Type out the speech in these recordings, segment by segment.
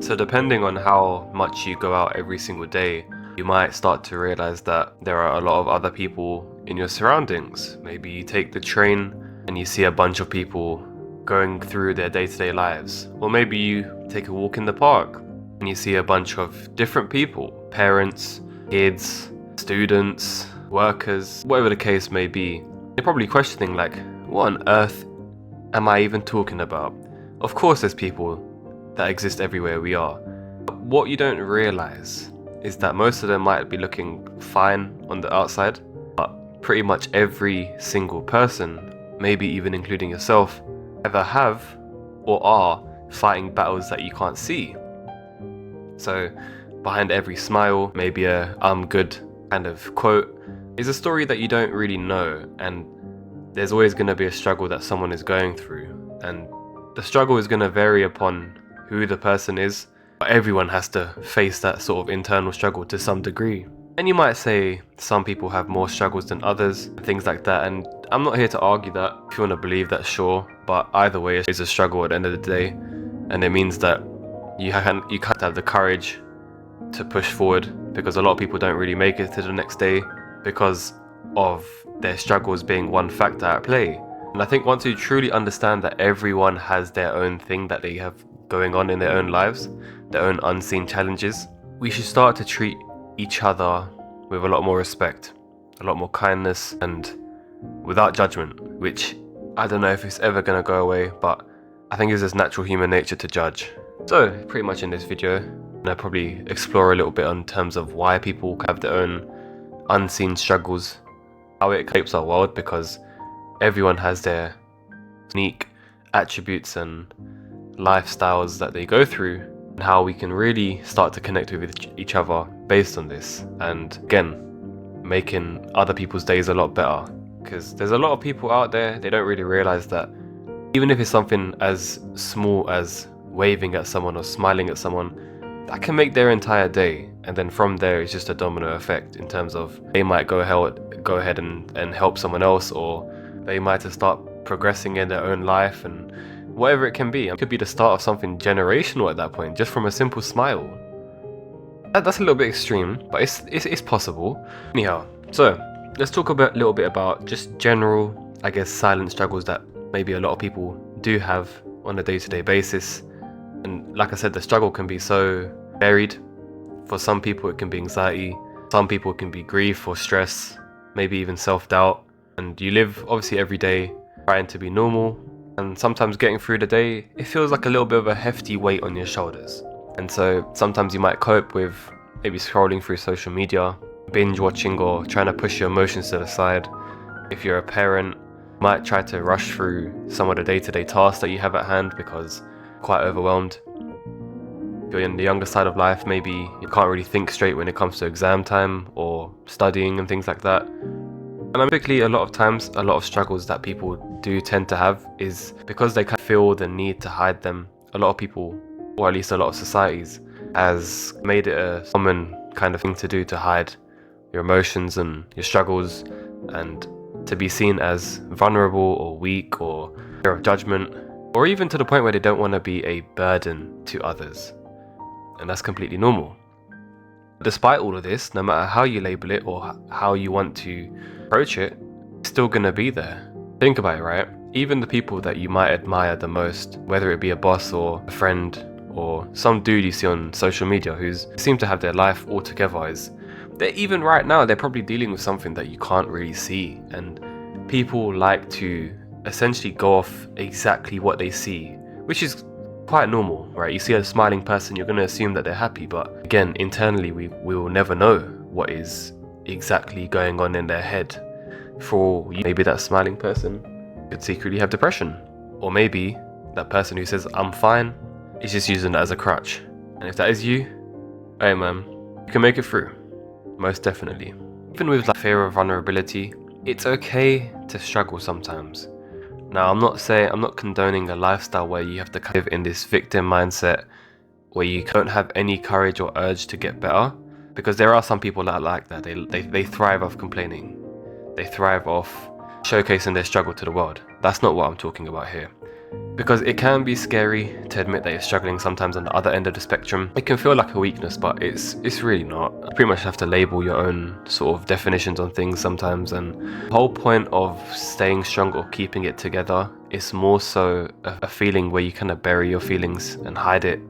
So depending on how much you go out every single day, you might start to realize that there are a lot of other people in your surroundings. Maybe you take the train and you see a bunch of people going through their day-to-day lives. Or maybe you take a walk in the park and you see a bunch of different people, parents, kids, students, workers, whatever the case may be. You're probably questioning like, what on earth am I even talking about? Of course there's people that exist everywhere we are. But what you don't realize is that most of them might be looking fine on the outside, but pretty much every single person, maybe even including yourself, either have or are fighting battles that you can't see. So behind every smile, maybe a "I'm good" kind of quote, is a story that you don't really know, and there's always going to be a struggle that someone is going through, and the struggle is going to vary upon who the person is, but everyone has to face that sort of internal struggle to some degree. And you might say some people have more struggles than others, and things like that, and I'm not here to argue that. If you want to believe that, sure, but either way it's a struggle at the end of the day, and it means that you can't have the courage to push forward, because a lot of people don't really make it to the next day because of their struggles being one factor at play. And I think once you truly understand that everyone has their own thing that they have going on in their own lives, their own unseen challenges, we should start to treat each other with a lot more respect, a lot more kindness, and without judgment, which I don't know if it's ever going to go away, but I think it's just natural human nature to judge. So pretty much in this video, I'll probably explore a little bit in terms of why people have their own unseen struggles, how it shapes our world, because everyone has their unique attributes and lifestyles that they go through, and how we can really start to connect with each other based on this, and again, making other people's days a lot better. Because there's a lot of people out there, they don't really realize that even if it's something as small as waving at someone or smiling at someone, that can make their entire day. And then from there it's just a domino effect in terms of they might go ahead and help someone else, or they might just start progressing in their own life, and whatever it can be. It could be the start of something generational at that point, just from a simple smile. That's a little bit extreme, but it's possible. Anyhow, so let's talk a little bit about just general, I guess, silent struggles that maybe a lot of people do have on a day-to-day basis. And like I said, the struggle can be so varied. For some people it can be anxiety, some people it can be grief or stress, maybe even self-doubt. And you live obviously every day trying to be normal, and sometimes getting through the day, it feels like a little bit of a hefty weight on your shoulders. And so sometimes you might cope with maybe scrolling through social media, binge watching, or trying to push your emotions to the side. If you're a parent, you might try to rush through some of the day-to-day tasks that you have at hand because you're quite overwhelmed. If you're in the younger side of life, maybe you can't really think straight when it comes to exam time or studying and things like that. And typically, a lot of times, a lot of struggles that people do tend to have is because they kind of feel the need to hide them. A lot of people, or at least a lot of societies, has made it a common kind of thing to do, to hide your emotions and your struggles, and to be seen as vulnerable or weak or fear of judgment, or even to the point where they don't want to be a burden to others. And that's completely normal. Despite all of this, no matter how you label it or how you want to approach it, it's still gonna be there. Think about it, right? Even the people that you might admire the most, whether it be a boss or a friend or some dude you see on social media who's seem to have their life all together, even right now they're probably dealing with something that you can't really see, and people like to essentially go off exactly what they see, which is quite normal, right? You see a smiling person, you're going to assume that they're happy, but again, internally we will never know what is exactly going on in their head. For you, maybe that smiling person could secretly have depression, or maybe that person who says I'm fine is just using that as a crutch. And if that is you, hey man, you can make it through, most definitely. Even with like fear of vulnerability, it's okay to struggle sometimes. Now, I'm not condoning a lifestyle where you have to live in this victim mindset where you don't have any courage or urge to get better, because there are some people that are like that. They thrive off complaining. They thrive off showcasing their struggle to the world. That's not what I'm talking about here. Because it can be scary to admit that you're struggling sometimes on the other end of the spectrum. It can feel like a weakness, but it's really not. You pretty much have to label your own sort of definitions on things sometimes, and the whole point of staying strong or keeping it together is more so a feeling where you kind of bury your feelings and hide it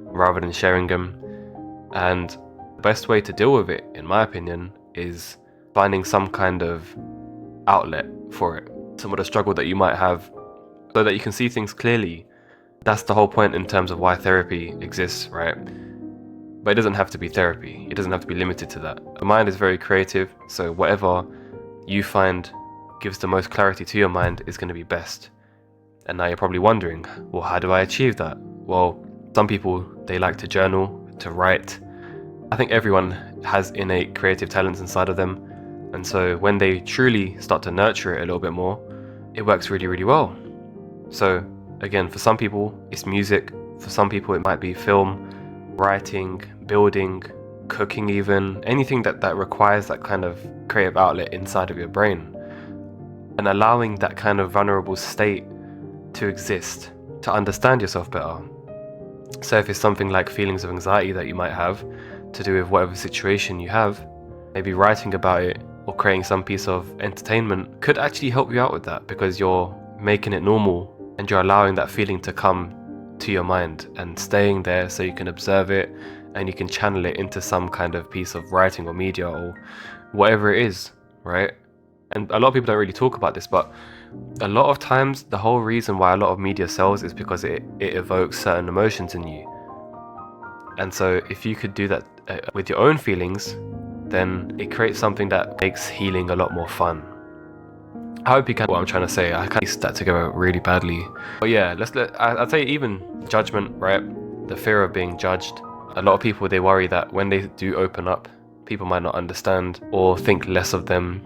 rather than sharing them. And the best way to deal with it, in my opinion, is finding some kind of outlet for it. Some of the struggle that you might have, so that you can see things clearly. That's the whole point in terms of why therapy exists, right? But it doesn't have to be therapy. It doesn't have to be limited to that. The mind is very creative, so whatever you find gives the most clarity to your mind is going to be best. And now you're probably wondering, well, how do I achieve that? Well, some people, they like to journal, to write. I think everyone has innate creative talents inside of them. And so when they truly start to nurture it a little bit more, it works really, really well. So again, for some people it's music, for some people it might be film, writing, building, cooking even, anything that requires that kind of creative outlet inside of your brain. And allowing that kind of vulnerable state to exist, to understand yourself better. So if it's something like feelings of anxiety that you might have to do with whatever situation you have, maybe writing about it or creating some piece of entertainment could actually help you out with that, because you're making it normal and you're allowing that feeling to come to your mind and staying there so you can observe it and you can channel it into some kind of piece of writing or media or whatever it is, right? And a lot of people don't really talk about this, but a lot of times the whole reason why a lot of media sells is because it evokes certain emotions in you. And so if you could do that with your own feelings, then it creates something that makes healing a lot more fun. I hope you get what I'm trying to say. I can't piece that together really badly. But yeah, I'd say even judgment, right? The fear of being judged. A lot of people, they worry that when they do open up, people might not understand or think less of them.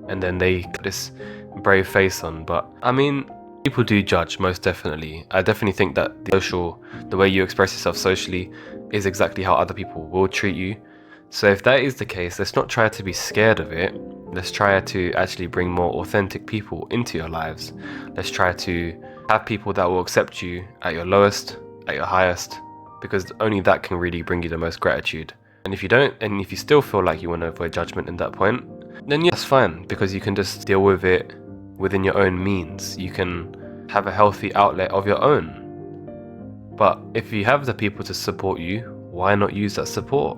And then they put this brave face on. But I mean, people do judge, most definitely. I definitely think that the way you express yourself socially is exactly how other people will treat you. So if that is the case, let's not try to be scared of it. Let's try to actually bring more authentic people into your lives. Let's try to have people that will accept you at your lowest, at your highest, because only that can really bring you the most gratitude. And if you don't, and if you still feel like you want to avoid judgment in that point, then yeah, that's fine, because you can just deal with it within your own means. You can have a healthy outlet of your own. But if you have the people to support you, why not use that support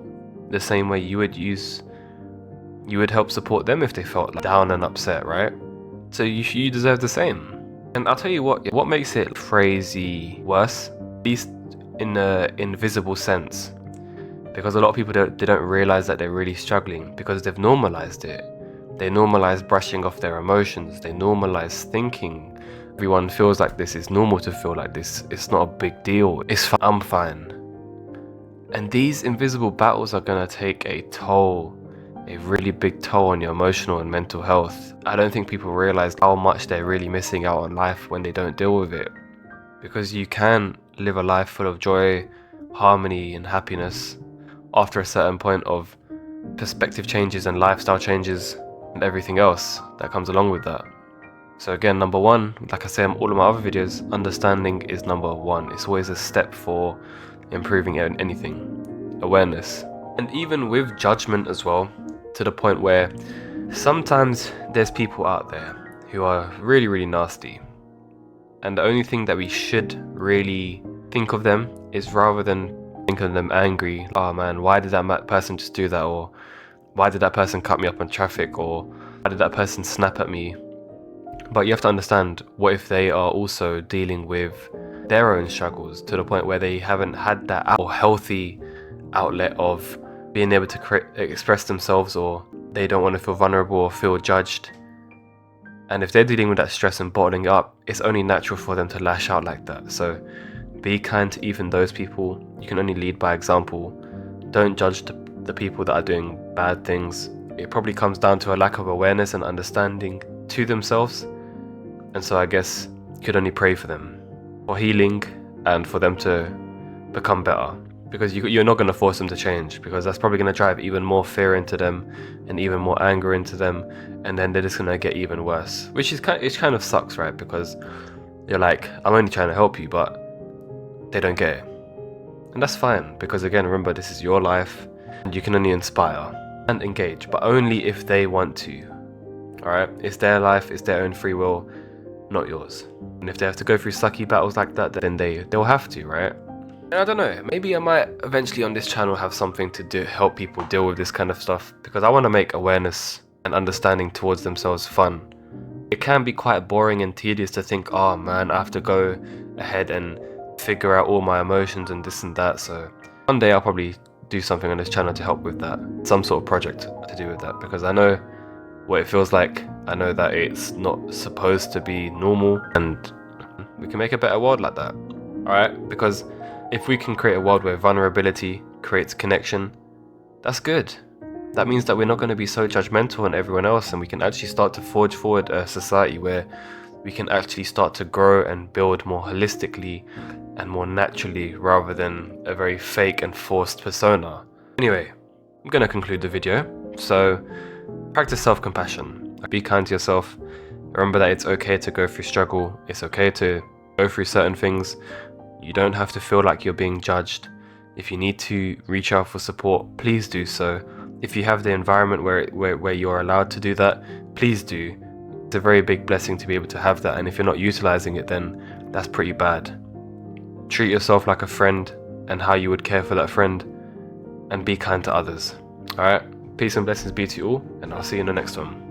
the same way you would help support them if they felt down and upset, right? So you deserve the same. And I'll tell you what makes it crazy worse, at least in the invisible sense, because a lot of people they don't realize that they're really struggling because they've normalized it. They normalize brushing off their emotions. They normalize thinking. Everyone feels like this is normal to feel like this. It's not a big deal. It's fine. I'm fine. And these invisible battles are gonna take a toll, a really big toll on your emotional and mental health. I don't think people realize how much they're really missing out on life when they don't deal with it. Because you can live a life full of joy, harmony and happiness after a certain point of perspective changes and lifestyle changes and everything else that comes along with that. So again, number one, like I say in all of my other videos, understanding is number one. It's always a step for improving anything. Awareness. And even with judgment as well, to the point where sometimes there's people out there who are really, really nasty. And the only thing that we should really think of them is, rather than think of them angry, oh man, why did that person just do that? Or why did that person cut me up in traffic? Or why did that person snap at me? But you have to understand, what if they are also dealing with their own struggles to the point where they haven't had that healthy outlet of being able to express themselves, or they don't want to feel vulnerable or feel judged. And if they're dealing with that stress and bottling it up, it's only natural for them to lash out like that. So be kind to even those people. You can only lead by example. Don't judge the people that are doing bad things. It probably comes down to a lack of awareness and understanding to themselves. And so I guess you could only pray for them, for healing and for them to become better. Because you're not going to force them to change, because that's probably going to drive even more fear into them and even more anger into them, and then they're just going to get even worse, which kind of sucks, right? Because you're like, I'm only trying to help you, but they don't get it. And that's fine, because again, remember, this is your life, and you can only inspire and engage, but only if they want to. Alright? It's their life, it's their own free will, not yours. And if they have to go through sucky battles like that, then they'll have to, right? And I don't know, maybe I might eventually on this channel have something to help people deal with this kind of stuff, because I want to make awareness and understanding towards themselves fun. It can be quite boring and tedious to think, oh man, I have to go ahead and figure out all my emotions and this and that. So one day I'll probably do something on this channel to help with that, some sort of project to do with that, because I know what it feels like. I know that it's not supposed to be normal, and we can make a better world like that. Alright? Because if we can create a world where vulnerability creates connection, that's good. That means that we're not going to be so judgmental on everyone else, and we can actually start to forge forward a society where we can actually start to grow and build more holistically and more naturally, rather than a very fake and forced persona. Anyway, I'm going to conclude the video. So, practice self-compassion. Be kind to yourself. Remember that it's okay to go through struggle. It's okay to go through certain things. You don't have to feel like you're being judged. If you need to reach out for support, please do so. If you have the environment where you're allowed to do that, please do. It's a very big blessing to be able to have that, and if you're not utilizing it, then that's pretty bad. Treat yourself like a friend and how you would care for that friend, and be kind to others. Alright? Peace and blessings be to you all, and I'll see you in the next one.